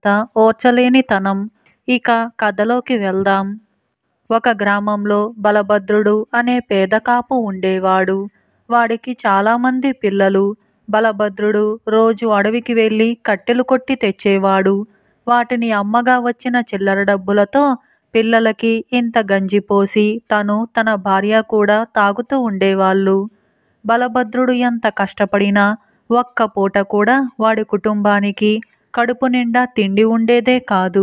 కాస్త ఓర్చలేనితనం. ఇక కథలోకి వెళ్దాం. ఒక గ్రామంలో బలభద్రుడు అనే పేద కాపు ఉండేవాడు. వాడికి చాలామంది పిల్లలు. బలభద్రుడు రోజు అడవికి వెళ్ళి కట్టెలు కొట్టి తెచ్చేవాడు. వాటిని అమ్మగా వచ్చిన చిల్లర డబ్బులతో పిల్లలకి ఇంత గంజి పోసి తను తన భార్య కూడా తాగుతూ ఉండేవాళ్ళు. బలభద్రుడు ఎంత కష్టపడినా ఒక్క పూట కూడా వాడి కుటుంబానికి కడుపు నిండా తిండి ఉండేదే కాదు.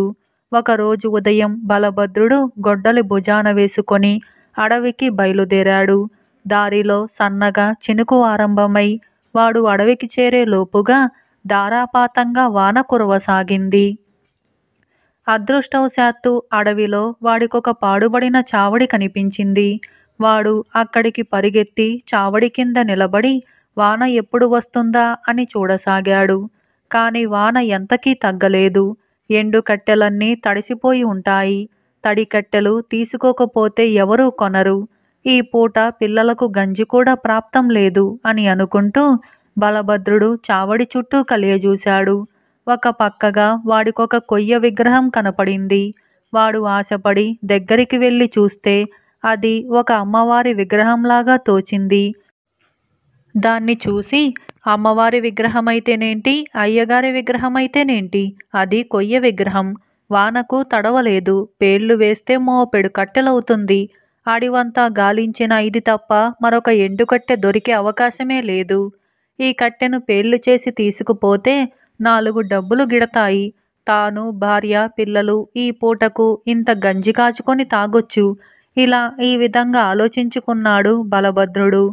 ఒకరోజు ఉదయం బలభద్రుడు గొడ్డలి భుజాన వేసుకొని అడవికి బయలుదేరాడు. దారిలో సన్నగా చినుకు ఆరంభమై వాడు అడవికి చేరే లోపుగా ధారాపాతంగా వాన కురవసాగింది. అదృష్టవశాత్తు అడవిలో వాడికొక పాడుబడిన చావడి కనిపించింది. వాడు అక్కడికి పరిగెత్తి చావడి కింద నిలబడి వాన ఎప్పుడు వస్తుందా అని చూడసాగాడు. కాని వాన ఎంతకీ తగ్గలేదు. ఎండు కట్టెలన్నీ తడిసిపోయి ఉంటాయి. తడి కట్టెలు తీసుకోకపోతే ఎవరూ కొనరు. ఈ పూట పిల్లలకు గంజి కూడా ప్రాప్తం లేదు అని అనుకుంటూ బలభద్రుడు చావడి చుట్టూ కలియజూశాడు. ఒక పక్కగా వాడికొక కొయ్య విగ్రహం కనపడింది. వాడు ఆశపడి దగ్గరికి వెళ్ళి చూస్తే అది ఒక అమ్మవారి విగ్రహంలాగా తోచింది. దాన్ని చూసి అమ్మవారి విగ్రహమైతేనేంటి, అయ్యగారి విగ్రహమైతేనేంటి, అది కొయ్య విగ్రహం. వానకు తడవలేదు. పేర్లు వేస్తే మోపెడు కట్టెలవుతుంది. అడివంతా గాలించిన ఇది తప్ప మరొక ఎండుకట్టె దొరికే అవకాశమే లేదు. ఈ కట్టెను పేర్లు చేసి తీసుకుపోతే 4 డబ్బులు గిడతాయి. తాను, భార్య, పిల్లలు ఈ పూటకు ఇంత గంజి కాచుకొని తాగొచ్చు. ఇలా ఈ విధంగా ఆలోచించుకున్నాడు బలభద్రుడు.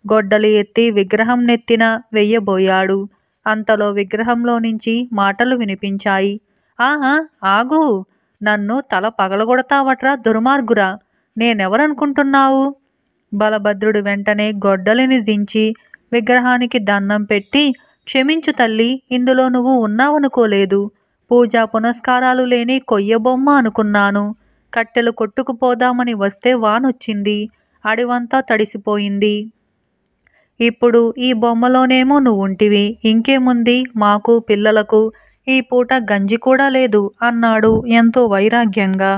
గొడ్డలి ఎత్తి విగ్రహం నెత్తిన వెయ్యబోయాడు. అంతలో విగ్రహంలో నుంచి మాటలు వినిపించాయి. ఆహా, ఆగు! నన్ను తల పగలగొడతావట్రా దుర్మార్గురా! నేనెవరనుకుంటున్నావు? బలభద్రుడు వెంటనే గొడ్డలిని దించి విగ్రహానికి దండం పెట్టి, క్షమించు తల్లి, ఇందులో నువ్వు ఉన్నావనుకోలేదు. పూజా పునస్కారాలు లేని కొయ్యబొమ్మ అనుకున్నాను. కట్టెలు కొట్టుకుపోదామని వస్తే వానొచ్చింది. అడివంతా తడిసిపోయింది. ఇప్పుడు ఈ బొమ్మలోనేమో నువ్వుంటివి. ఇంకేముంది, మాకు పిల్లలకు ఈ పూట గంజి కూడా లేదు అన్నాడు ఎంతో వైరాగ్యంగా.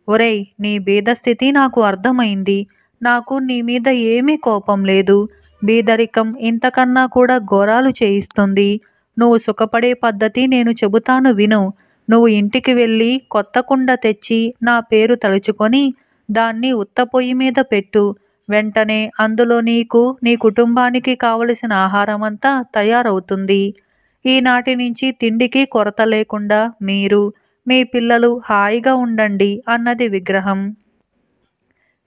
ఒరేయ్, నీ బీదస్థితి నాకు అర్థమైంది. నాకు నీ మీద ఏమీ కోపం లేదు. బీదరికం ఇంతకన్నా కూడా ఘోరాలు చేయిస్తుంది. నువ్వు సుఖపడే పద్ధతి నేను చెబుతాను విను. నువ్వు ఇంటికి వెళ్ళి కొత్త కుండ తెచ్చి నా పేరు తలుచుకొని దాన్ని ఉత్త పొయ్యి మీద పెట్టు. వెంటనే అందులో నీకు, నీ కుటుంబానికి కావలసిన ఆహారమంతా తయారవుతుంది. ఈనాటి నుంచి తిండికి కొరత లేకుండా మీరు, మీ పిల్లలు హాయిగా ఉండండి అన్నది విగ్రహం.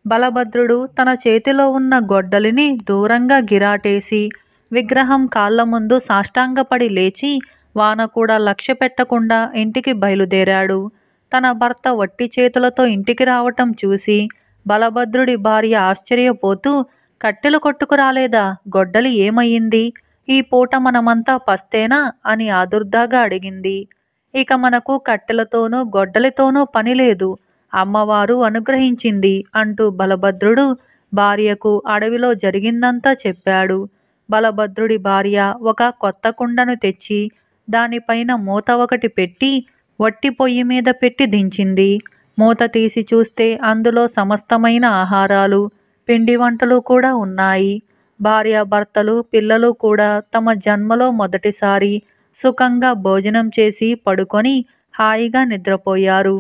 బలభద్రుడు తన చేతిలో ఉన్న గొడ్డలిని దూరంగా గిరాటేసి విగ్రహం కాళ్ల ముందు సాష్టాంగపడి లేచి వాన కూడా లక్ష్య పెట్టకుండా ఇంటికి బయలుదేరాడు. తన భర్త వట్టి చేతులతో ఇంటికి రావటం చూసి బలభద్రుడి భార్య ఆశ్చర్యపోతూ, కట్టెలు కొట్టుకురాలేదా? గొడ్డలి ఏమయ్యింది? ఈ పూట మనమంతా పస్తేనా అని ఆదుర్దాగా అడిగింది. ఇక మనకు కట్టెలతోనూ గొడ్డలితోనూ పనిలేదు. అమ్మవారు అనుగ్రహించింది అంటూ బలభద్రుడు భార్యకు అడవిలో జరిగిందంతా చెప్పాడు. బలభద్రుడి భార్య ఒక కొత్త కుండను తెచ్చి దానిపైన మూత ఒకటి పెట్టి వట్టి పొయ్యి మీద పెట్టి దించింది. మూత తీసి చూస్తే అందులో సమస్తమైన ఆహారాలు, పిండి వంటలు కూడా ఉన్నాయి. భార్యాభర్తలు, పిల్లలు కూడా తమ జన్మలో మొదటిసారి సుఖంగా భోజనం చేసి పడుకొని హాయిగా నిద్రపోయారు.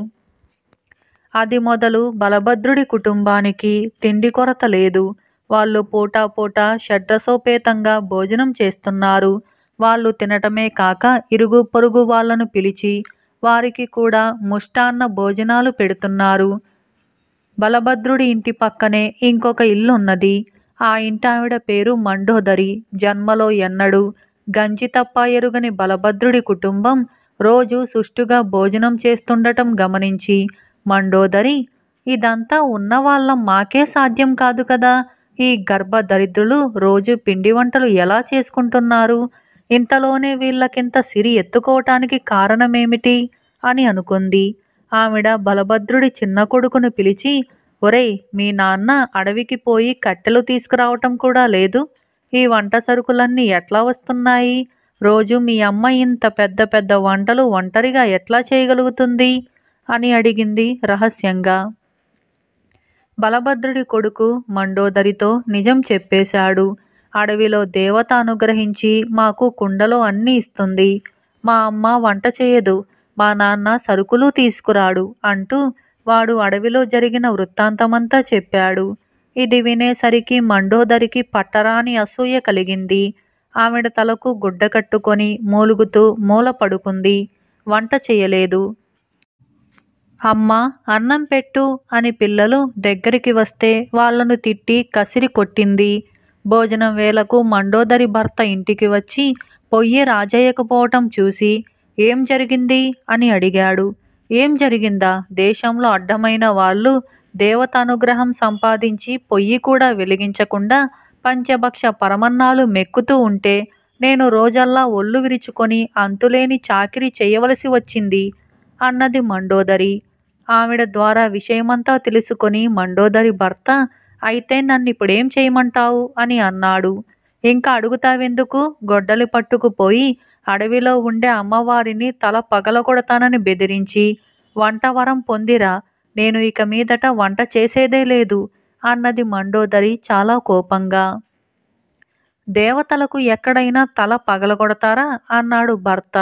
అది మొదలు బలభద్రుడి కుటుంబానికి తిండి కొరత లేదు. వాళ్ళు పూటా షడ్రసోపేతంగా భోజనం చేస్తున్నారు. వాళ్ళు తినటమే కాక ఇరుగు పొరుగు వాళ్ళను పిలిచి వారికి కూడా ముష్టాన్న భోజనాలు పెడుతున్నారు. బలభద్రుడి ఇంటి పక్కనే ఇంకొక ఇల్లున్నది. ఆ ఇంటావిడ పేరు మండోదరి. జన్మలో ఎన్నడూ గంజి తప్ప ఎరుగని బలభద్రుడి కుటుంబం రోజు సుష్టుగా భోజనం చేస్తుండటం గమనించి మండోదరి, ఇదంతా ఉన్నవాళ్ళం మాకే సాధ్యం కాదు కదా, ఈ గర్భ దరిద్రులు రోజు పిండి వంటలు ఎలా చేసుకుంటున్నారు? ఇంతలోనే వీళ్ళకింత సిరి ఎత్తుకోవటానికి కారణమేమిటి అని అనుకుంది. ఆవిడ బలభద్రుడి చిన్న కొడుకును పిలిచి, ఒరేయ్, మీ నాన్న అడవికి పోయి కట్టెలు తీసుకురావటం కూడా లేదు. ఈ వంట సరుకులన్నీ ఎట్లా వస్తున్నాయి రోజు మీ అమ్మ ఇంత పెద్ద పెద్ద వంటలు ఒంటరిగా ఎట్లా చేయగలుగుతుంది అని అడిగింది రహస్యంగా. బలభద్రుడి కొడుకు మండోదరితో నిజం చెప్పేశాడు. అడవిలో దేవత అనుగ్రహించి మాకు కుండలో అన్నీ ఇస్తుంది. మా అమ్మ వంట చేయదు, మా నాన్న సరుకులు తీసుకురాడు అంటూ వాడు అడవిలో జరిగిన వృత్తాంతమంతా చెప్పాడు. ఇది వినేసరికి మండోదరికి పట్టరాని అసూయ కలిగింది. ఆవిడ తలకు గుడ్డ కట్టుకొని మూలుగుతూ మూల పడుకుంది. వంట చేయలేదు. అమ్మా, అన్నం పెట్టు అని పిల్లలు దగ్గరికి వస్తే వాళ్ళను తిట్టి కసిరి కొట్టింది. భోజనం వేళకు మండోదరి భర్త ఇంటికి వచ్చి పొయ్యి రాజేయకపోవటం చూసి ఏం జరిగింది అని అడిగాడు. ఏం జరిగిందా? దేశంలో అడ్డమైన వాళ్ళు దేవత అనుగ్రహం సంపాదించి పొయ్యి కూడా వెలిగించకుండా పంచభక్ష పరమన్నాలు మెక్కుతూ ఉంటే నేను రోజల్లా ఒళ్ళు విరుచుకొని అంతులేని చాకిరీ చేయవలసి వచ్చింది అన్నది మండోదరి. ఆవిడ ద్వారా విషయమంతా తెలుసుకొని మండోదరి భర్త అయితే నన్నిప్పుడేం చేయమంటావు అని అన్నాడు. ఇంకా అడుగుతావెందుకు? గొడ్డలి పట్టుకుపోయి అడవిలో ఉండే అమ్మవారిని తల పగలగొడతానని బెదిరించి వంటవరం పొందిరా, నేను ఇక మీదట వంట చేసేదే లేదు అన్నది మండోదరి చాలా కోపంగా. దేవతలకు ఎక్కడైనా తల పగలగొడతారా అన్నాడు భర్త.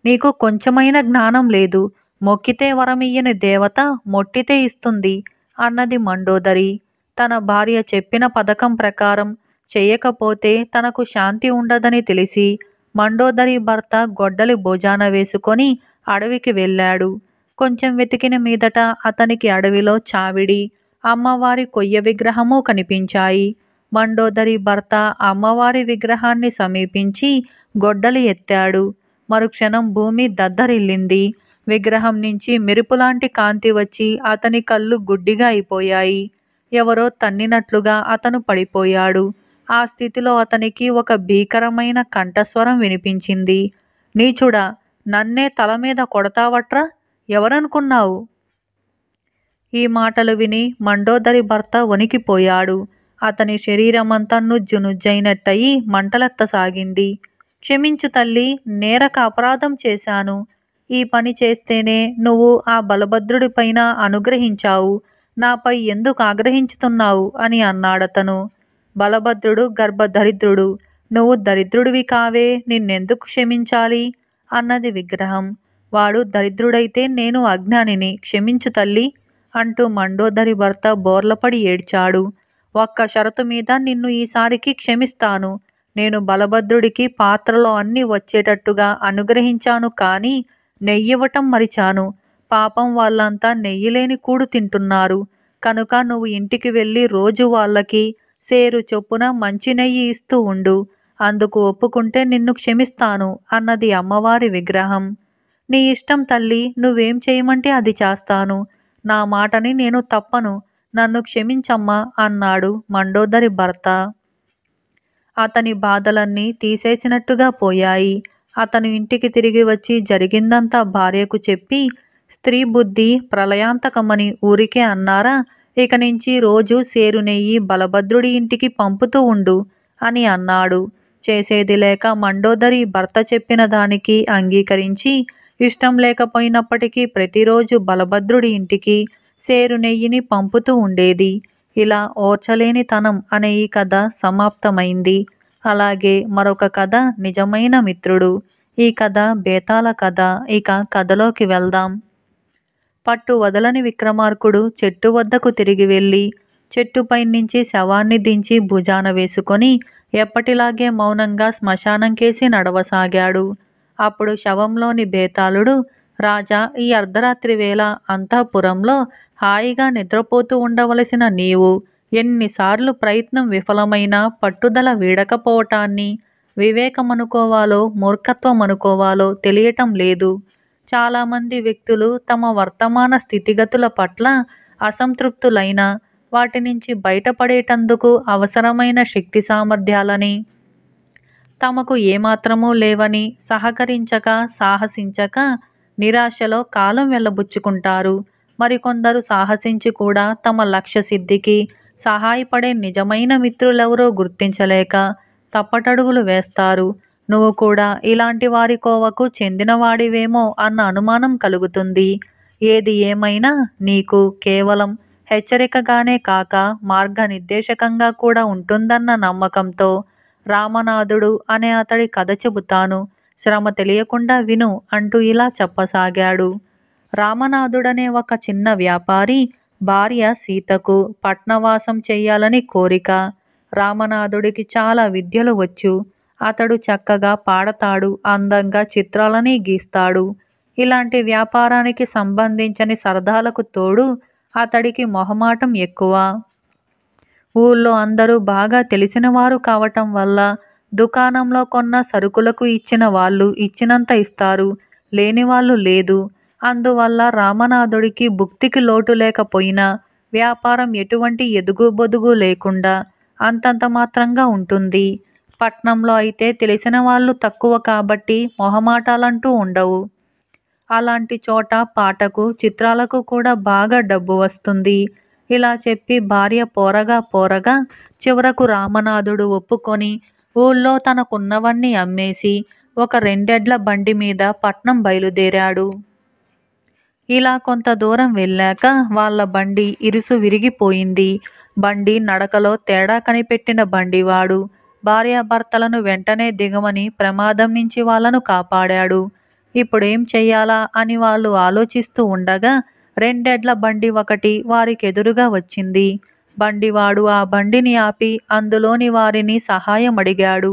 నీకు కొంచెమైన జ్ఞానం లేదు. మొక్కితే వరమియ్యని దేవత మొట్టితే ఇస్తుంది అన్నది మండోదరి. తన భార్య చెప్పిన పథకం ప్రకారం చేయకపోతే తనకు శాంతి ఉండదని తెలిసి మండోదరి భర్త గొడ్డలి భుజాన వేసుకొని అడవికి వెళ్ళాడు. కొంచెం వెతికిన మీదట అతనికి అడవిలో చావిడి, అమ్మవారి కొయ్య విగ్రహము కనిపించాయి. మండోదరి భర్త అమ్మవారి విగ్రహాన్ని సమీపించి గొడ్డలి ఎత్తాడు. మరుక్షణం భూమి దద్దరిల్లింది. విగ్రహం నుంచి మెరుపులాంటి కాంతి వచ్చి అతని కళ్ళు గుడ్డిగా అయిపోయాయి. ఎవరో తన్నినట్లుగా అతను పడిపోయాడు. ఆ స్థితిలో అతనికి ఒక భీకరమైన కంఠస్వరం వినిపించింది. నీచుడా, నన్నే తల మీద కొడతావట్రా? ఎవరనుకున్నావు? ఈ మాటలు విని మండోదరి భర్త వణికిపోయాడు. అతని శరీరమంతా నుజ్జు నుజ్జైనట్టయి మంటలెత్తసాగింది. క్షమించు తల్లి, నేరక అపరాధం చేశాను. ఈ పని చేస్తేనే నువ్వు ఆ బలభద్రుడిపైన అనుగ్రహించావు. నాపై ఎందుకు ఆగ్రహించుతున్నావు అని అన్నాడతను. బలభద్రుడు గర్భదరిద్రుడు. నువ్వు దరిద్రుడివి కావే, నిన్నెందుకు క్షమించాలి అన్నది విగ్రహం. వాడు దరిద్రుడైతే నేను అజ్ఞానిని, క్షమించు తల్లి అంటూ మండోదరి భర్త బోర్లపడి ఏడ్చాడు. ఒక్క షరతు మీద నిన్ను ఈసారికి క్షమిస్తాను. నేను బలభద్రుడికి పాత్రలో అన్నీ వచ్చేటట్టుగా అనుగ్రహించాను, కానీ నెయ్యివ్వటం మరిచాను. పాపం వాళ్ళంతా నెయ్యిలేని కూడు తింటున్నారు. కనుక నువ్వు ఇంటికి వెళ్ళి రోజు వాళ్ళకి సేరు చొప్పున మంచి నెయ్యి ఇస్తూ ఉండు. అందుకు ఒప్పుకుంటే నిన్ను క్షమిస్తాను అన్నది అమ్మవారి విగ్రహం. నీ ఇష్టం తల్లి, నువ్వేం చేయమంటే అది చేస్తాను. నా మాటని నేను తప్పను. నన్ను క్షమించమ్మా అన్నాడు మండోదరి భర్త. అతని బాధలన్నీ తీసేసినట్టుగా పోయాయి. అతను ఇంటికి తిరిగి వచ్చి జరిగిందంతా భార్యకు చెప్పి, స్త్రీ బుద్ధి ప్రళయాంతకమని ఊరికే అన్నారా? ఇక నుంచి రోజు సేరు నెయ్యి బలభద్రుడి ఇంటికి పంపుతూ ఉండు అని అన్నాడు. చేసేది లేక మండోదరి భర్త చెప్పిన దానికి అంగీకరించి ఇష్టం లేకపోయినప్పటికీ ప్రతిరోజు బలభద్రుడి ఇంటికి సేరు నెయ్యిని పంపుతూ ఉండేది. ఇలా ఓర్చలేని తనం అనే ఈ కథ సమాప్తమైంది. అలాగే మరొక కథ నిజమైన మిత్రుడు. ఈ కథ బేతాళ కథ. ఇక కథలోకి వెళ్దాం. పట్టు వదలని విక్రమార్కుడు చెట్టు వద్దకు తిరిగి వెళ్ళి చెట్టుపై నుంచి శవాన్ని దించి భుజాన వేసుకొని ఎప్పటిలాగే మౌనంగా శ్మశానంకేసి నడవసాగాడు. అప్పుడు శవంలోని బేతాళుడు, రాజా, ఈ అర్ధరాత్రి వేళ అంతఃపురంలో హాయిగా నిద్రపోతూ ఉండవలసిన నీవు ఎన్నిసార్లు ప్రయత్నం విఫలమైన పట్టుదల వీడకపోవటాన్ని వివేకమనుకోవాలో మూర్ఖత్వం అనుకోవాలో తెలియటం లేదు. చాలామంది వ్యక్తులు తమ వర్తమాన స్థితిగతుల పట్ల అసంతృప్తులైన వాటి నుంచి బయటపడేటందుకు అవసరమైన శక్తి సామర్థ్యాలని తమకు ఏమాత్రమూ లేవని సహకరించక సాహసించక నిరాశలో కాలం వెళ్ళబుచ్చుకుంటారు. మరికొందరు సాహసించి కూడా తమ లక్ష్య సిద్ధికి సహాయపడే నిజమైన మిత్రులెవరో గుర్తించలేక తప్పటడుగులు వేస్తారు. నువ్వు కూడా ఇలాంటి వారి కోవకు చెందినవాడివేమో అన్న అనుమానం కలుగుతుంది. ఏది ఏమైనా నీకు కేవలం హెచ్చరికగానే కాక మార్గనిర్దేశకంగా కూడా ఉంటుందన్న నమ్మకంతో రామనాథుడు అనే అతడి కథ చెబుతాను. శ్రమ తెలియకుండా విను అంటూ ఇలా చెప్పసాగాడు. రామనాథుడనే ఒక చిన్న వ్యాపారి భార్య సీతకు పట్నవాసం చెయ్యాలని కోరిక. రామనాథుడికి చాలా విద్యలు వచ్చు. అతడు చక్కగా పాడతాడు, అందంగా చిత్రాలని గీస్తాడు. ఇలాంటి వ్యాపారానికి సంబంధించని సరదాలకు తోడు అతడికి మొహమాటం ఎక్కువ. ఊళ్ళో అందరూ బాగా తెలిసినవారు కావటం వల్ల దుకాణంలో కొన్న సరుకులకు ఇచ్చిన వాళ్ళు ఇచ్చినంత ఇస్తారు, లేనివాళ్ళు లేదు. అందువల్ల రామనాథుడికి భుక్తికి లోటు లేకపోయినా వ్యాపారం ఎటువంటి ఎదుగుబొదుగు లేకుండా అంతంత మాత్రంగా ఉంటుంది. పట్నంలో అయితే తెలిసిన వాళ్ళు తక్కువ కాబట్టి మొహమాటాలంటూ ఉండవు. అలాంటి చోట పాటకు చిత్రాలకు కూడా బాగా డబ్బు వస్తుంది. ఇలా చెప్పి భార్య పోరగా పోరగా చివరకు రామనాథుడు ఒప్పుకొని ఊళ్ళో తనకున్నవన్నీ అమ్మేసి ఒక 2 ఎడ్ల బండి మీద పట్నం బయలుదేరాడు. ఇలా కొంత దూరం వెళ్ళాక వాళ్ళ బండి ఇరుసు విరిగిపోయింది. బండి నడకలో తేడా కనిపెట్టిన బండివాడు భార్యాభర్తలను వెంటనే దిగమని ప్రమాదం నుంచి వాళ్ళను కాపాడాడు. ఇప్పుడేం చెయ్యాలా అని వాళ్ళు ఆలోచిస్తూ ఉండగా 2 ఎడ్ల బండి ఒకటి వారికెదురుగా వచ్చింది. బండివాడు ఆ బండిని ఆపి అందులోని వారిని సహాయం అడిగాడు.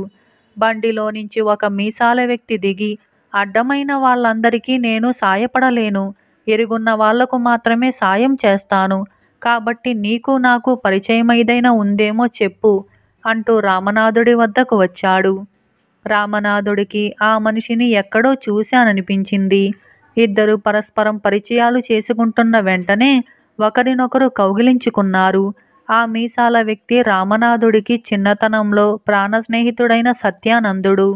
బండిలో నుంచి ఒక మీసాల వ్యక్తి దిగి, అడ్డమైన వాళ్ళందరికీ నేను సాయపడలేను, ఎరుగున్న వాళ్లకు మాత్రమే సాయం చేస్తాను. కాబట్టి నీకు నాకు పరిచయమైదైనా ఉందేమో చెప్పు అంటూ రామనాథుడి వద్దకు వచ్చాడు. రామనాథుడికి ఆ మనిషిని ఎక్కడో చూశాననిపించింది. ఇద్దరు పరస్పరం పరిచయాలు చేసుకుంటున్న వెంటనే ఒకరినొకరు కౌగిలించుకున్నారు. ఆ మీసాల వ్యక్తి రామనాథుడికి చిన్నతనంలో ప్రాణ స్నేహితుడైన సత్యానందుడు.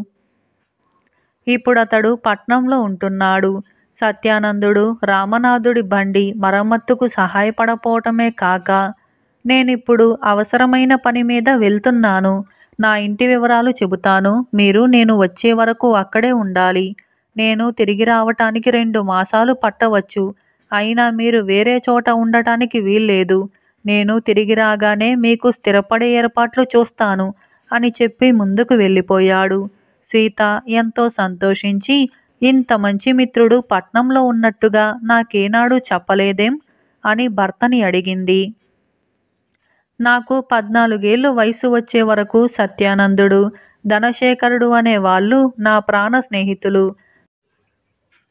ఇప్పుడతడు పట్నంలో ఉంటున్నాడు. సత్యానందుడు రామనాథుడి బండి మరమ్మత్తుకు సహాయపడపోవటమే కాక, నేనిప్పుడు అవసరమైన పని మీద వెళ్తున్నాను, నా ఇంటి వివరాలు చెబుతాను, మీరు నేను వచ్చే వరకు అక్కడే ఉండాలి. నేను తిరిగి రావటానికి 2 మాసాలు పట్టవచ్చు. అయినా మీరు వేరే చోట ఉండటానికి వీల్లేదు. నేను తిరిగి రాగానే మీకు స్థిరపడే ఏర్పాట్లు చూస్తాను అని చెప్పి ముందుకు వెళ్ళిపోయాడు. సీత ఎంతో సంతోషించి, ఇంత మంచి మిత్రుడు పట్నంలో ఉన్నట్టుగా నాకేనాడు చెప్పలేదేం అని భర్తని అడిగింది. నాకు 14 ఏళ్ళు వయసు వచ్చే వరకు సత్యానందుడు, ధనశేఖరుడు అనే వాళ్ళు నా ప్రాణ స్నేహితులు.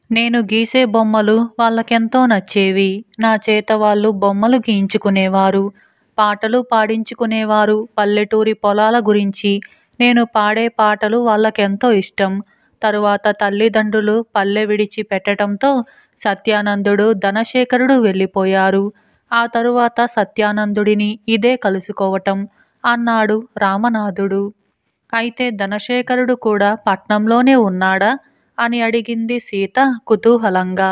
నేను గీసే బొమ్మలు వాళ్ళకెంతో నచ్చేవి. నా చేత వాళ్ళు బొమ్మలు గీయించుకునేవారు, పాటలు పాడించుకునేవారు. పల్లెటూరి పొలాల గురించి నేను పాడే పాటలు వాళ్ళకెంతో ఇష్టం. తరువాత తల్లిదండ్రులు పల్లె విడిచి పెట్టడంతో సత్యానందుడు, ధనశేఖరుడు వెళ్ళిపోయారు. ఆ తరువాత సత్యానందుడిని ఇదే కలుసుకోవటం అన్నాడు రామనాథుడు. అయితే ధనశేఖరుడు కూడా పట్నంలోనే ఉన్నాడా అని అడిగింది సీత కుతూహలంగా.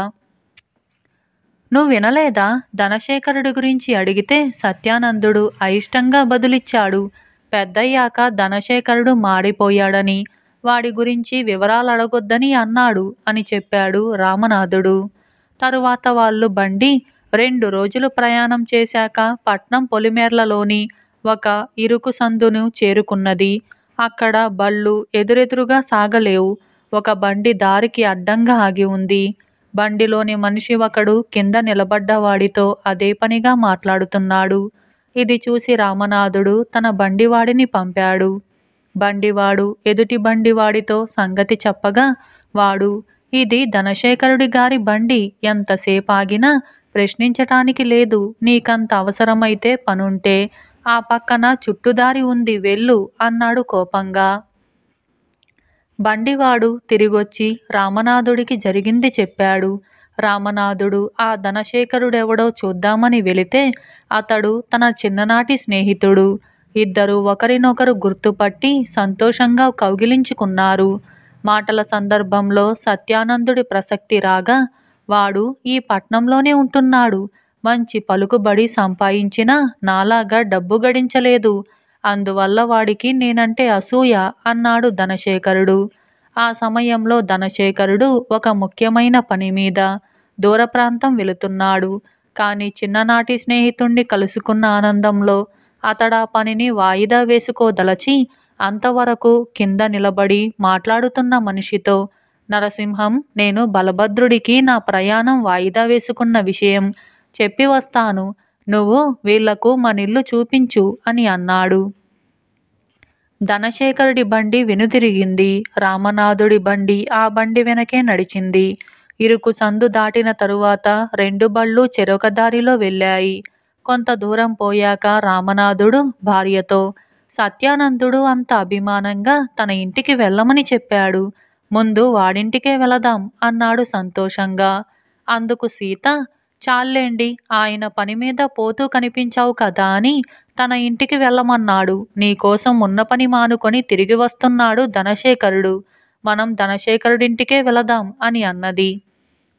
నువ్వు వినలేదా? ధనశేఖరుడి గురించి అడిగితే సత్యానందుడు అయిష్టంగా బదులిచ్చాడు. పెద్దయ్యాక ధనశేఖరుడు మాడిపోయాడని, వాడి గురించి వివరాలడగొద్దని అన్నాడు అని చెప్పాడు రామనాథుడు. తరువాత వాళ్ళు బండి 2 రోజులు ప్రయాణం చేశాక పట్నం పొలిమేర్లలోని ఒక ఇరుకు సందును చేరుకున్నది. అక్కడ బళ్ళు ఎదురెదురుగా సాగలేవు. ఒక బండి దారికి అడ్డంగా ఆగి ఉంది. బండిలోని మనిషి ఒకడు కింద నిలబడ్డవాడితో అదే పనిగా మాట్లాడుతున్నాడు. ఇది చూసి రామనాథుడు తన బండివాడిని పంపాడు. బండివాడు ఎదుటి బండివాడితో సంగతి చెప్పగా వాడు, ఇది ధనశేఖరుడి గారి బండి, ఎంతసేపాగినా ప్రశ్నించటానికి లేదు. నీకంత అవసరమైతే పనుంటే ఆ పక్కన చుట్టుదారి ఉంది, వెళ్ళు అన్నాడు కోపంగా. బండివాడు తిరిగొచ్చి రామనాథుడికి జరిగింది చెప్పాడు. రామనాథుడు ఆ ధనశేఖరుడెవడో చూద్దామని వెళితే అతడు తన చిన్ననాటి స్నేహితుడు. ఇద్దరూ ఒకరినొకరు గుర్తుపట్టి సంతోషంగా కౌగిలించుకున్నారు. మాటల సందర్భంలో సత్యానందుడి ప్రసక్తి రాగా, వాడు ఈ పట్నంలోనే ఉంటున్నాడు, మంచి పలుకుబడి సంపాదించినా నాలాగా డబ్బు గడించలేదు, అందువల్ల వాడికి నేనంటే అసూయ అన్నాడు ధనశేఖరుడు. ఆ సమయంలో ధనశేఖరుడు ఒక ముఖ్యమైన పని మీద దూర ప్రాంతం వెళుతున్నాడు. కానీ చిన్ననాటి స్నేహితుణ్ణి కలుసుకున్న ఆనందంలో అతడా పనిని వాయిదా వేసుకోదలచి అంతవరకు కింద నిలబడి మాట్లాడుతున్న మనిషితో, నరసింహం, నేను బలభద్రుడికి నా ప్రయాణం వాయిదా వేసుకున్న విషయం చెప్పి వస్తాను. నువ్వు వీళ్లకు మనిల్లు చూపించు అని అన్నాడు. ధనశేఖరుడి బండి వెనుతిరిగింది. రామనాథుడి బండి ఆ బండి వెనకే నడిచింది. ఇరుకు సందు దాటిన తరువాత రెండు బళ్ళు చెరొక దారిలో వెళ్ళాయి. కొంత దూరం పోయాక రామనాథుడు భార్యతో, సత్యానందుడు అంత అభిమానంగా తన ఇంటికి వెళ్ళమని చెప్పాడు. ముందు వాడింటికే వెళదాం అన్నాడు సంతోషంగా. అందుకు సీత, చాల్లేండి, ఆయన పని మీద పోతూ కనిపించావు కదా అని తన ఇంటికి వెళ్ళమన్నాడు. నీకోసం ఉన్న పని మానుకొని తిరిగి వస్తున్నాడు ధనశేఖరుడు. మనం ధనశేఖరుడింటికే వెళదాం అని అన్నది.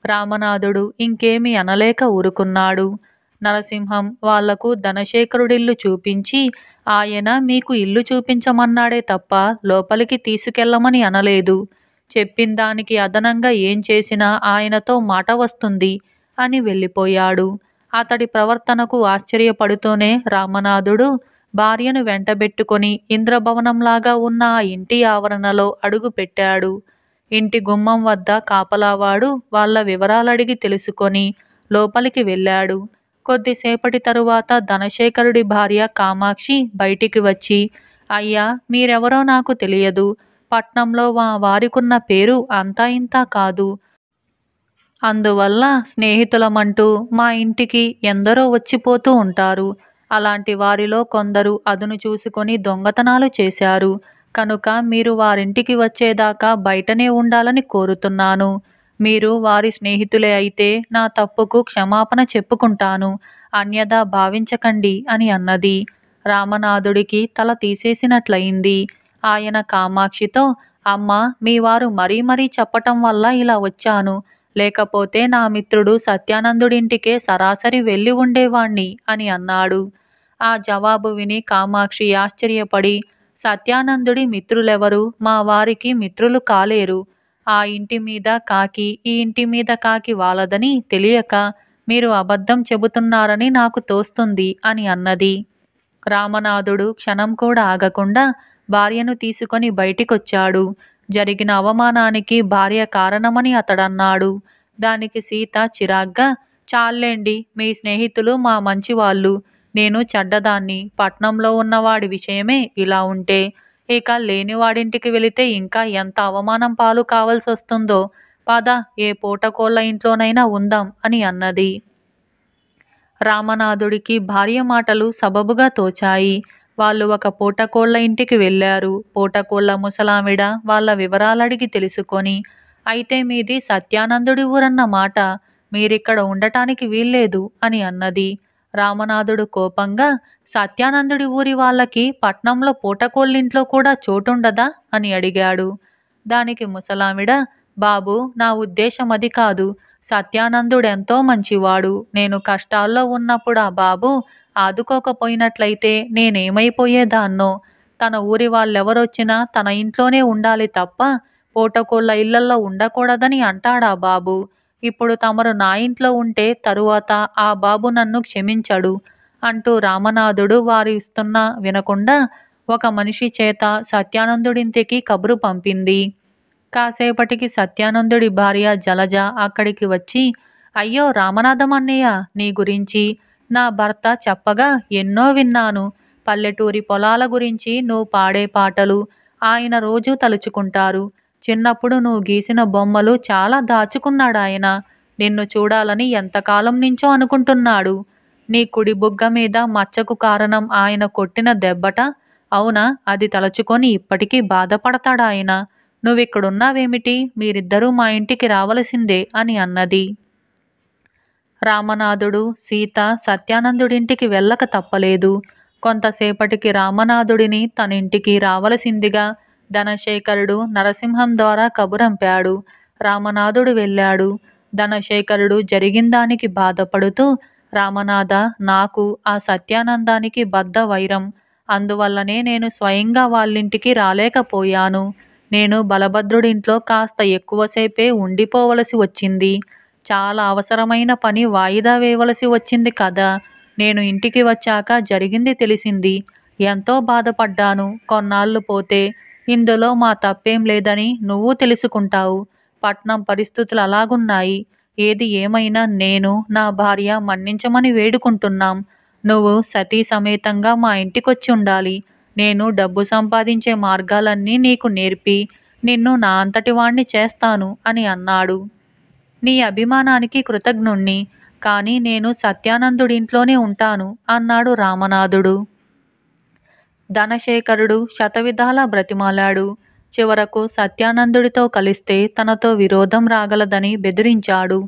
రామనాథుడు ఇంకేమీ అనలేక ఊరుకున్నాడు. నరసింహం వాళ్లకు ధనశేఖరుడిల్లు చూపించి, ఆయన మీకు ఇల్లు చూపించమన్నాడే తప్ప లోపలికి తీసుకెళ్ళమని అనలేదు. చెప్పిందానికి అదనంగా ఏం చేసినా ఆయనతో మాట వస్తుంది అని వెళ్ళిపోయాడు. అతడి ప్రవర్తనకు ఆశ్చర్యపడుతూనే రామనాథుడు భార్యను వెంటబెట్టుకొని ఇంద్రభవనంలాగా ఉన్న ఆ ఇంటి ఆవరణలో అడుగు పెట్టాడు. ఇంటి గుమ్మం వద్ద కాపలావాడు వాళ్ళ వివరాలడిగి తెలుసుకొని లోపలికి వెళ్ళాడు. కొద్దిసేపటి తరువాత ధనశేఖరుడి భార్య కామాక్షి బయటికి వచ్చి, అయ్యా, మీరెవరో నాకు తెలియదు. పట్నంలో మా వారికున్న పేరు అంతా ఇంతా కాదు. అందువల్ల స్నేహితులమంటూ మా ఇంటికి ఎందరో వచ్చిపోతూ ఉంటారు. అలాంటి వారిలో కొందరు అదును చూసుకొని దొంగతనాలు చేశారు. కనుక మీరు వారింటికి వచ్చేదాకా బయటనే ఉండాలని కోరుతున్నాను. మీరు వారి స్నేహితులే అయితే నా తప్పుకు క్షమాపణ చెప్పుకుంటాను. అన్యథా భావించకండి అని అన్నది. రామనాథుడికి తల తీసేసినట్లయింది. ఆయన కామాక్షితో, అమ్మా, మీ వారు మరీ మరీ చెప్పటం వల్ల ఇలా వచ్చాను. లేకపోతే నా మిత్రుడు సత్యానందుడింటికే సరాసరి వెళ్ళి ఉండేవాణ్ణి అని అన్నాడు. ఆ జవాబు విని కామాక్షి ఆశ్చర్యపడి, సత్యానందుడి మిత్రులెవరు? మా వారికి మిత్రులు కాలేరు. ఆ ఇంటి మీద కాకి, ఈ ఇంటి మీద కాకి వాలదని తెలియక మీరు అబద్ధం చెబుతున్నారని నాకు తోస్తుంది అని అన్నది. రామనాథుడు క్షణం కూడా ఆగకుండా భార్యను తీసుకొని బయటికొచ్చాడు. జరిగిన అవమానానికి భార్య కారణమని అతడన్నాడు. దానికి సీత చిరాగ్గా, చాల్లేండి, మీ స్నేహితులు మా మంచివాళ్ళు, నేను చెడ్డదాన్ని. పట్నంలో ఉన్నవాడి విషయమే ఇలా ఉంటే ఇక లేనివాడింటికి వెళితే ఇంకా ఎంత అవమానం పాలు కావలసొస్తుందో. పద, ఏ పూటకోళ్ళ ఇంట్లోనైనా ఉందాం అని అన్నది. రామనాథుడికి భార్య మాటలు సబబుగా తోచాయి. వాళ్ళు ఒక పూటకోళ్ళ ఇంటికి వెళ్ళారు. పూటకోళ్ళ ముసలావిడ వాళ్ళ వివరాలడిగి తెలుసుకొని, అయితే మీది సత్యానందుడి ఊరన్న మాట, మీరిక్కడ ఉండటానికి వీల్లేదు అని అన్నది. రామనాథుడు కోపంగా, సత్యానందుడి ఊరి వాళ్ళకి పట్నంలో పూటకోళ్ళింట్లో కూడా చోటుండదా అని అడిగాడు. దానికి ముసలావిడ, బాబు, నా ఉద్దేశం అది కాదు. సత్యానందుడెంతో మంచివాడు. నేను కష్టాల్లో ఉన్నప్పుడు ఆ బాబు ఆదుకోకపోయినట్లయితే నేనేమైపోయేదాన్నో. తన ఊరి వాళ్ళెవరొచ్చినా తన ఇంట్లోనే ఉండాలి తప్ప పూటకోళ్ళ ఇళ్లల్లో ఉండకూడదని అంటాడా బాబు. ఇప్పుడు తమరు నా ఇంట్లో ఉంటే తరువాత ఆ బాబు నన్ను క్షమించడు అంటూ రామనాథుడు వారు ఇస్తున్నా వినకుండా ఒక మనిషి చేత సత్యానందుడింటికి కబురు పంపింది. కాసేపటికి సత్యానందుడి భార్య జలజ అక్కడికి వచ్చి, అయ్యో రామనాథం అన్నయ్య, నీ గురించి నా భర్త చెప్పగా ఎన్నో విన్నాను. పల్లెటూరి పొలాల గురించి నువ్వు పాడే పాటలు ఆయన రోజూ తలుచుకుంటారు. చిన్నప్పుడు నువ్వు గీసిన బొమ్మలు చాలా దాచుకున్నాడాయన. నిన్ను చూడాలని ఎంతకాలం నుంచో అనుకుంటున్నాడు. నీ కుడి బుగ్గ మీద మచ్చకు కారణం ఆయన కొట్టిన దెబ్బట. అవునా? అది తలుచుకొని ఇప్పటికీ బాధపడతాడాయన. నువ్విక్కడున్నావేమిటి? మీరిద్దరూ మా ఇంటికి రావలసిందే అని అన్నది. రామనాథుడు, సీత సత్యానందుడింటికి వెళ్ళక తప్పలేదు. కొంతసేపటికి రామనాథుడిని తనింటికి రావలసిందిగా ధనశేఖరుడు నరసింహం ద్వారా కబురంపాడు. రామనాథుడు వెళ్ళాడు. ధనశేఖరుడు జరిగిందానికి బాధపడుతూ, రామనాథ, నాకు ఆ సత్యానందానికి బద్ధ వైరం. అందువల్లనే నేను స్వయంగా వాళ్ళింటికి రాలేకపోయాను. నేను బలభద్రుడింట్లో కాస్త ఎక్కువసేపే ఉండిపోవలసి వచ్చింది. చాలా అవసరమైన పని వాయిదా వేయవలసి వచ్చింది కదా. నేను ఇంటికి వచ్చాక జరిగింది తెలిసింది. ఎంతో బాధపడ్డాను. కొన్నాళ్ళు పోతే ఇందులో మా తప్పేం లేదని నువ్వు తెలుసుకుంటావు. పట్నం పరిస్థితులు అలాగున్నాయి. ఏది ఏమైనా నేను, నా భార్య మన్నించమని వేడుకుంటున్నాం. నువ్వు సతీ సమేతంగా మా ఇంటికొచ్చి ఉండాలి. నేను డబ్బు సంపాదించే మార్గాలన్నీ నీకు నేర్పి నిన్ను నా అంతటి వాణ్ణి చేస్తాను అని అన్నాడు. నీ అభిమానానికి కృతజ్ఞుణ్ణి. కానీ నేను సత్యానందుడింట్లోనే ఉంటాను అన్నాడు రామనాథుడు. ధనశేఖరుడు శతవిధాలా బ్రతిమాలాడు. చివరకు సత్యానందుడితో కలిస్తే తనతో విరోధం రాగలదని బెదిరించాడు.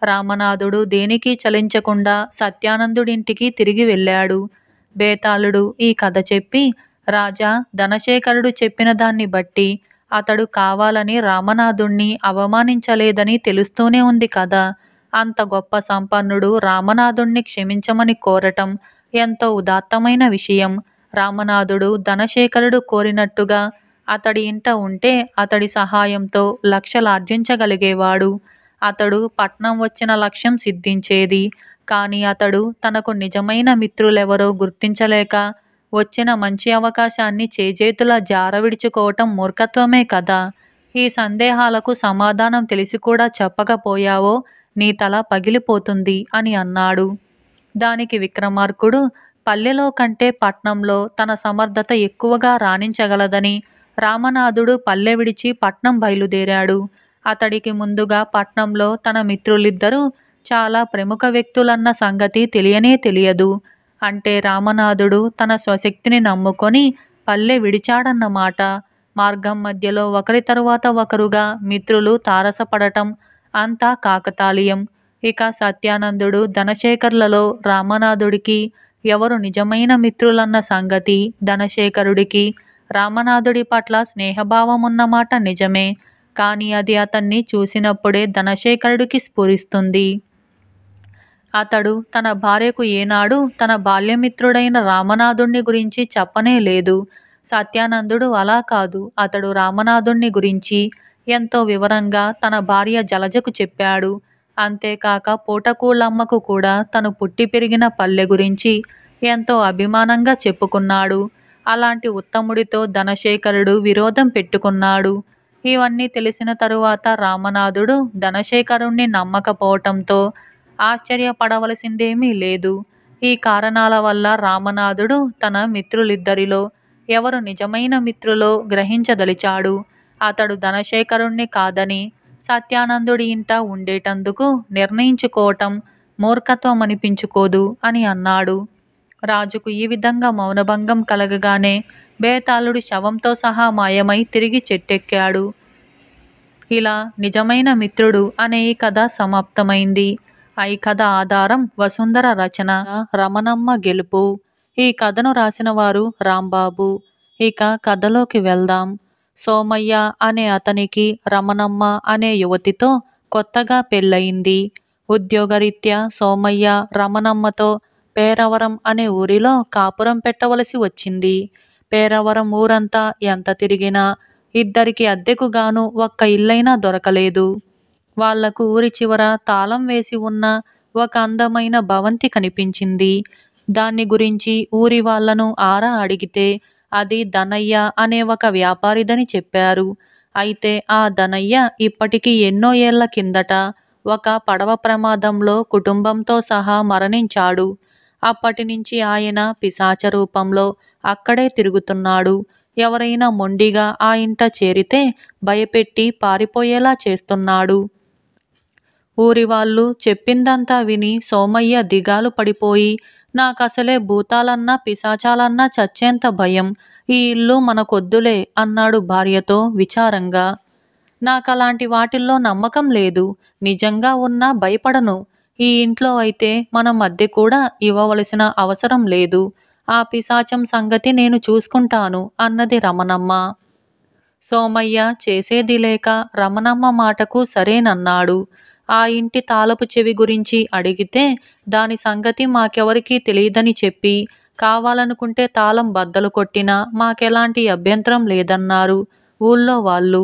రామనాథుడు దేనికి చలించకుండా సత్యానందుడింటికి తిరిగి వెళ్ళాడు. బేతాళుడు ఈ కథ చెప్పి, రాజా, ధనశేఖరుడు చెప్పిన దాన్ని బట్టి అతడు కావాలని రామనాథుణ్ణి అవమానించలేదని తెలుస్తూనే ఉంది కదా. అంత గొప్ప సంపన్నుడు రామనాథుణ్ణి క్షమించమని కోరటం ఎంతో ఉదాత్తమైన విషయం. రామనాథుడు ధనశేఖరుడు కోరినట్టుగా అతడి ఇంట ఉంటే అతడి సహాయంతో లక్షలార్జించగలిగేవాడు. అతడు పట్నం వచ్చిన లక్ష్యం సిద్ధించేది. కాని అతడు తనకు నిజమైన మిత్రులెవరో గుర్తించలేక వచ్చిన మంచి అవకాశాన్ని చేజేతులా జారవిడుచుకోవటం మూర్ఖత్వమే కదా. ఈ సందేహాలకు సమాధానం తెలిసి కూడా చెప్పకపోయావో నీ తల పగిలిపోతుంది అని అన్నాడు. దానికి విక్రమార్కుడు, పల్లెలో కంటే పట్నంలో తన సమర్థత ఎక్కువగా రాణించగలదని రామనాథుడు పల్లె విడిచి పట్నం బయలుదేరాడు. అతడికి ముందుగా పట్నంలో తన మిత్రులిద్దరూ చాలా ప్రముఖ వ్యక్తులన్న సంగతి తెలియనే తెలియదు. అంటే రామనాథుడు తన స్వశక్తిని నమ్ముకొని పల్లె విడిచాడన్నమాట. మార్గం మధ్యలో ఒకరి తరువాత ఒకరుగా మిత్రులు తారసపడటం అంతా కాకతాళీయం. ఇక సత్యానందుడు, ధనశేఖర్లలో రామనాథుడికి ఎవరు నిజమైన మిత్రులన్న సంగతి, ధనశేఖరుడికి రామనాథుడి పట్ల స్నేహభావమున్నమాట నిజమే. కానీ అది అతన్ని చూసినప్పుడే ధనశేఖరుడికి స్ఫురిస్తుంది. అతడు తన భార్యకు ఏనాడు తన బాల్యమిత్రుడైన రామనాథుణ్ణి గురించి చెప్పనే లేదు. సత్యానందుడు అలా కాదు. అతడు రామనాథుణ్ణి గురించి ఎంతో వివరంగా తన భార్య జలజకు చెప్పాడు. అంతేకాక పూటకూళ్ళమ్మకు కూడా తను పుట్టి పెరిగిన పల్లె గురించి ఎంతో అభిమానంగా చెప్పుకున్నాడు. అలాంటి ఉత్తముడితో ధనశేఖరుడు విరోధం పెట్టుకున్నాడు. ఇవన్నీ తెలిసిన తరువాత రామనాథుడు ధనశేఖరుణ్ణి నమ్మకపోవటంతో ఆశ్చర్యపడవలసిందేమీ లేదు. ఈ కారణాల వల్ల రామనాథుడు తన మిత్రులిద్దరిలో ఎవరు నిజమైన మిత్రులో గ్రహించదలిచాడు. అతడు ధనశేఖరుణ్ణి కాదని సత్యానందుడి ఇంట ఉండేటందుకు నిర్ణయించుకోవటం మూర్ఖత్వం అనిపించుకోదు అని అన్నాడు. రాజుకు ఈ విధంగా మౌనభంగం కలగగానే బేతాళుడు శవంతో సహా మాయమై తిరిగి చెట్టెక్కాడు. ఇలా నిజమైన మిత్రుడు అనే ఈ కథ సమాప్తమైంది. ఈ కథ ఆధారం వసుంధర రచన, రమణమ్మ గెలుపు. ఈ కథను రాసిన వారు రాంబాబు. ఇక కథలోకి వెళ్దాం. సోమయ్య అనే అతనికి రమణమ్మ అనే యువతితో కొత్తగా పెళ్ళయింది. ఉద్యోగరీత్యా సోమయ్య రమణమ్మతో పేరవరం అనే ఊరిలో కాపురం పెట్టవలసి వచ్చింది. పేరవరం ఊరంతా ఎంత తిరిగినా ఇద్దరికి అద్దెకుగాను ఒక్క ఇల్లైనా దొరకలేదు. వాళ్లకు ఊరి చివర తాళం వేసి ఉన్న ఒక అందమైన భవంతి కనిపించింది. దాన్ని గురించి ఊరి వాళ్లను ఆరా అడిగితే అది ధనయ్య అనే ఒక వ్యాపారిదని చెప్పారు. అయితే ఆ ధనయ్య ఇప్పటికీ ఎన్నో ఏళ్ల కిందట ఒక పడవ ప్రమాదంలో కుటుంబంతో సహా మరణించాడు. అప్పటి నుంచి ఆయన పిశాచ రూపంలో అక్కడే తిరుగుతున్నాడు. ఎవరైనా మొండిగా ఆ ఇంట చేరితే భయపెట్టి పారిపోయేలా చేస్తున్నాడు. ఊరి వాళ్ళు చెప్పిందంతా విని సోమయ్య దిగాలు పడిపోయి, నాకసలే భూతాలన్నా పిశాచాలన్నా చచ్చేంత భయం. ఈ ఇల్లు మనకొద్దులే అన్నాడు భార్యతో విచారంగా. నాకలాంటి వాటిల్లో నమ్మకం లేదు. నిజంగా ఉన్నా భయపడను. ఈ ఇంట్లో అయితే మనం అద్దె కూడా ఇవ్వవలసిన అవసరం లేదు. ఆ పిశాచం సంగతి నేను చూసుకుంటాను అన్నది రమణమ్మ. సోమయ్య చేసేది లేక రమణమ్మ మాటకు సరేనన్నాడు. ఆ ఇంటి తాళపు చెవి గురించి అడిగితే దాని సంగతి మాకెవరికీ తెలియదని చెప్పి, కావాలనుకుంటే తాళం బద్దలు కొట్టినా మాకెలాంటి అభ్యంతరం లేదన్నారు. ఊళ్ళో వాళ్ళు.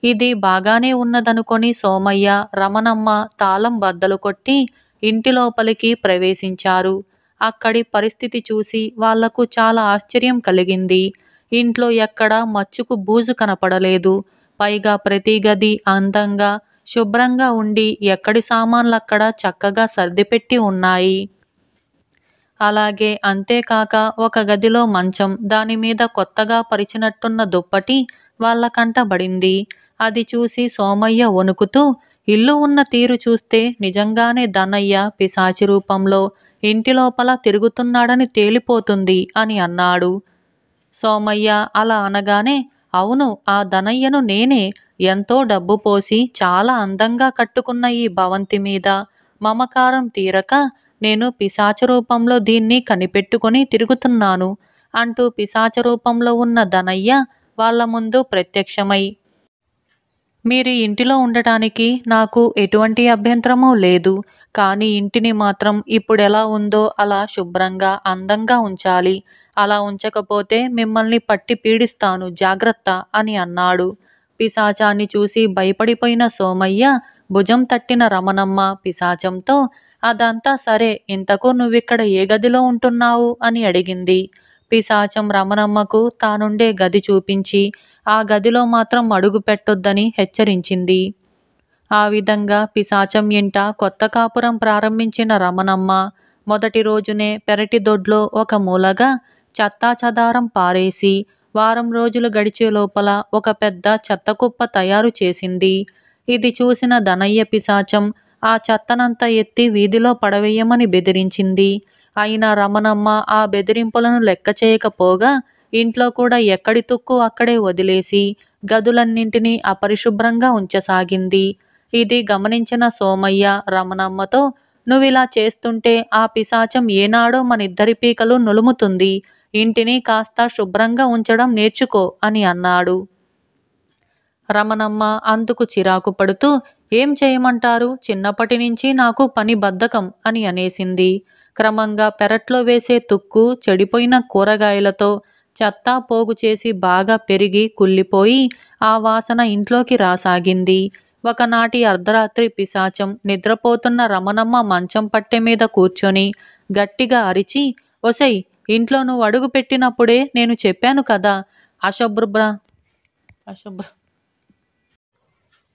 ఇది బాగానే ఉన్నదనుకొని సోమయ్య, రమణమ్మ తాళం బద్దలు కొట్టి ఇంటి లోపలికి ప్రవేశించారు. అక్కడి పరిస్థితి చూసి వాళ్లకు చాలా ఆశ్చర్యం కలిగింది. ఇంట్లో ఎక్కడా మచ్చుకు బూజు కనపడలేదు. పైగా ప్రతి గది అందంగా, శుభ్రంగా ఉండి ఎక్కడి సామాన్లక్కడ చక్కగా సర్దిపెట్టి ఉన్నాయి. అలాగే అంతేకాక ఒక గదిలో మంచం, దానిమీద కొత్తగా పరిచినట్టున్న దుప్పటి వాళ్ళ కంటబడింది. అది చూసి సోమయ్య వణుకుతూ, ఇల్లు ఉన్న తీరు చూస్తే నిజంగానే దనయ్య పిశాచి రూపంలో ఇంటి లోపల తిరుగుతున్నాడని తేలిపోతుంది అని అన్నాడు. సోమయ్య అలా అనగానే, అవును, ఆ దనయ్యను నేనే. ఎంతో డబ్బు పోసి చాలా అందంగా కట్టుకున్న ఈ భవంతి మీద మమకారం తీరక నేను పిశాచ రూపంలో దీన్ని కనిపెట్టుకుని తిరుగుతున్నాను అంటూ పిశాచ రూపంలో ఉన్న దనయ్య వాళ్ళ ముందు ప్రత్యక్షమై, మీరు ఇంటిలో ఉండటానికి నాకు ఎటువంటి అభ్యంతరమూ లేదు. కానీ ఇంటిని మాత్రం ఇప్పుడెలా ఉందో అలా శుభ్రంగా, అందంగా ఉంచాలి. అలా ఉంచకపోతే మిమ్మల్ని పట్టి పీడిస్తాను, జాగ్రత్త అని అన్నాడు. పిశాచాన్ని చూసి భయపడిపోయిన సోమయ్య భుజం తట్టిన రమణమ్మ పిశాచంతో, అదంతా సరే, ఇంతకు నువ్విక్కడ ఏ గదిలో ఉంటున్నావు అని అడిగింది. పిశాచం రమణమ్మకు తానుండే గది చూపించి ఆ గదిలో మాత్రం అడుగు పెట్టొద్దని హెచ్చరించింది. ఆ విధంగా పిశాచం ఇంట కొత్త కాపురం ప్రారంభించిన రమణమ్మ మొదటి రోజునే పెరటి దొడ్లో ఒక మూలగా చెత్తాచెదారం పారేసి వారం రోజులు గడిచే లోపల ఒక పెద్ద చెత్తకుప్ప తయారు చేసింది. ఇది చూసిన దనయ్య పిశాచం ఆ చెత్తనంతా ఎత్తి వీధిలో పడవేయమని బెదిరించింది. అయినా రమణమ్మ ఆ బెదిరింపులను లెక్క చేయకపోగా ఇంట్లో కూడా ఎక్కడి తుక్కు అక్కడే వదిలేసి గదులన్నింటినీ అపరిశుభ్రంగా ఉంచసాగింది. ఇది గమనించిన సోమయ్య రమణమ్మతో, నువ్విలా చేస్తుంటే ఆ పిశాచం ఏనాడో మనిద్దరి పీకలు నులుముతుంది. ఇంటిని కాస్త శుభ్రంగా ఉంచడం నేర్చుకో అని అన్నాడు. రమణమ్మ అందుకు చిరాకు పడుతూ, ఏం చేయమంటారు, చిన్నప్పటి నుంచి నాకు పని బద్ధకం అని అనేసింది. క్రమంగా పెరట్లో వేసే తుక్కు, చెడిపోయిన కూరగాయలతో చెత్త పోగు చేసి బాగా పెరిగి కుళ్ళిపోయి ఆ వాసన ఇంట్లోకి రాసాగింది. ఒకనాటి అర్ధరాత్రి పిశాచం నిద్రపోతున్న రమణమ్మ మంచం పట్టె మీద కూర్చొని గట్టిగా అరిచి, ఒసై, ఇంట్లో నువ్వు అడుగు పెట్టినప్పుడే నేను చెప్పాను కదా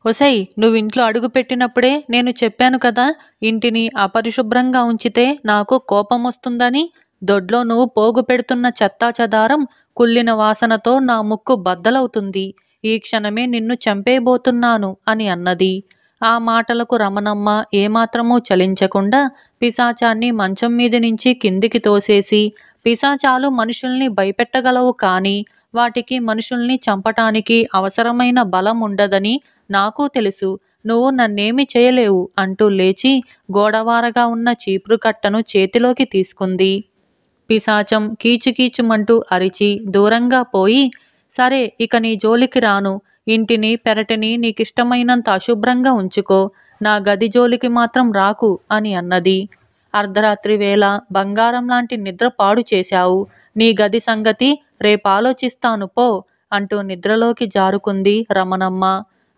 ఒసై, నువ్వింట్లో అడుగుపెట్టినప్పుడే నేను చెప్పాను కదా, ఇంటిని అపరిశుభ్రంగా ఉంచితే నాకు కోపం వస్తుందని. దొడ్లో నువ్వు పోగు పెడుతున్న చెత్తాచెదారం కుళ్ళిన వాసనతో నా ముక్కు బద్దలవుతుంది. ఈ క్షణమే నిన్ను చంపేయబోతున్నాను అని అన్నది. ఆ మాటలకు రమణమ్మ ఏమాత్రమూ చలించకుండా పిశాచాన్ని మంచం మీద నుంచి కిందికి తోసేసి, పిశాచాలు మనుషుల్ని భయపెట్టగలవు కానీ వాటికి మనుషుల్ని చంపటానికి అవసరమైన బలం ఉండదని నాకు తెలుసు. నువ్వు నన్నేమీ చేయలేవు అంటూ లేచి గోడవారగా ఉన్న చీపురు కట్టను చేతిలోకి తీసుకుంది. పిశాచం కీచుకీచుమంటూ అరిచి దూరంగా పోయి, సరే, ఇక నీ జోలికి రాను. ఇంటిని పెరటిని నీకిష్టమైనంత అశుభ్రంగా ఉంచుకో. నా గది జోలికి మాత్రం రాకు అని అన్నది. అర్ధరాత్రి వేళ బంగారం లాంటి నిద్ర పాడు చేశావు. నీ గది సంగతి రేపాలోచిస్తాను పో అంటూ నిద్రలోకి జారుకుంది రమణమ్మ.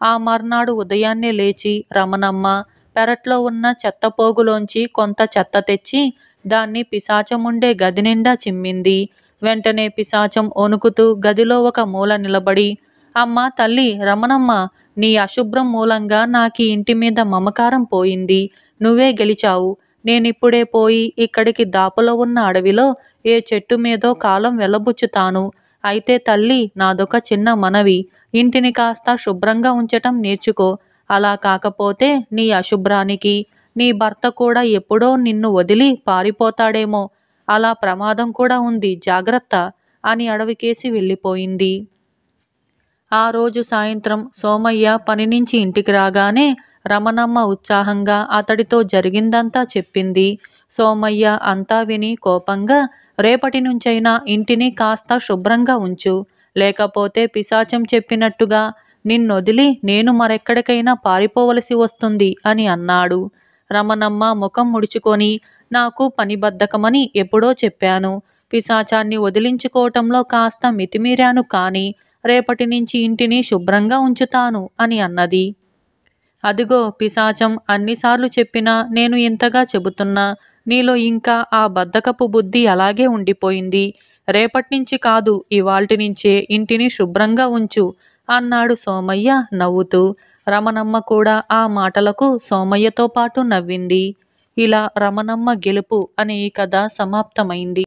ఆ మర్నాడు ఉదయాన్నే లేచి రమణమ్మ పెరట్లో ఉన్న చెత్తపోగులోంచి కొంత చెత్త తెచ్చి దాన్ని పిశాచముండే గది నిండా చిమ్మింది. వెంటనే పిశాచం వణుకుతూ గదిలో ఒక మూల నిలబడి, అమ్మా తల్లి రమణమ్మ, నీ అశుభ్రం మూలంగా నాకీ ఇంటి మీద మమకారం పోయింది. నువ్వే గెలిచావు. నేనిప్పుడే పోయి ఇక్కడికి దాపులో ఉన్న అడవిలో ఏ చెట్టు మీదో కాలం వెళ్ళబుచ్చుతాను. అయితే తల్లి, నాదొక చిన్న మనవి. ఇంటిని కాస్త శుభ్రంగా ఉంచటం నేర్చుకో. అలా కాకపోతే నీ అశుభ్రానికి నీ భర్త కూడా ఎప్పుడో నిన్ను వదిలి పారిపోతాడేమో. అలా ప్రమాదం కూడా ఉంది, జాగ్రత్త అని అడవికేసి వెళ్ళిపోయింది. ఆ రోజు సాయంత్రం సోమయ్య పని నుంచి ఇంటికి రాగానే రమణమ్మ ఉత్సాహంగా అతడితో జరిగిందంతా చెప్పింది. సోమయ్య అంతా విని కోపంగా, రేపటి నుంచైనా ఇంటిని కాస్త శుభ్రంగా ఉంచు, లేకపోతే పిశాచం చెప్పినట్టుగా నిన్నొదిలి నేను మరెక్కడికైనా పారిపోవలసి వస్తుంది అని అన్నాడు. రమణమ్మ ముఖం ముడుచుకొని, నాకు పని బద్ధకమని ఎప్పుడో చెప్పాను. పిశాచాన్ని వదిలించుకోవటంలో కాస్త మితిమీరాను కానీ రేపటి నుంచి ఇంటిని శుభ్రంగా ఉంచుతాను అని అన్నది. అదిగో పిశాచం, అన్నిసార్లు చెప్పినా నేను ఇంతగా చెబుతున్నా నీలో ఇంకా ఆ బద్ధకపు బుద్ధి అలాగే ఉండిపోయింది. రేపట్నుంచి కాదు, ఇవాల్టి నుంచే ఇంటిని శుభ్రంగా ఉంచు అన్నాడు సోమయ్య నవ్వుతూ. రమణమ్మ కూడా ఆ మాటలకు సోమయ్యతో పాటు నవ్వింది. ఇలా రమణమ్మ గెలుపు అనే ఈ కథ సమాప్తమైంది.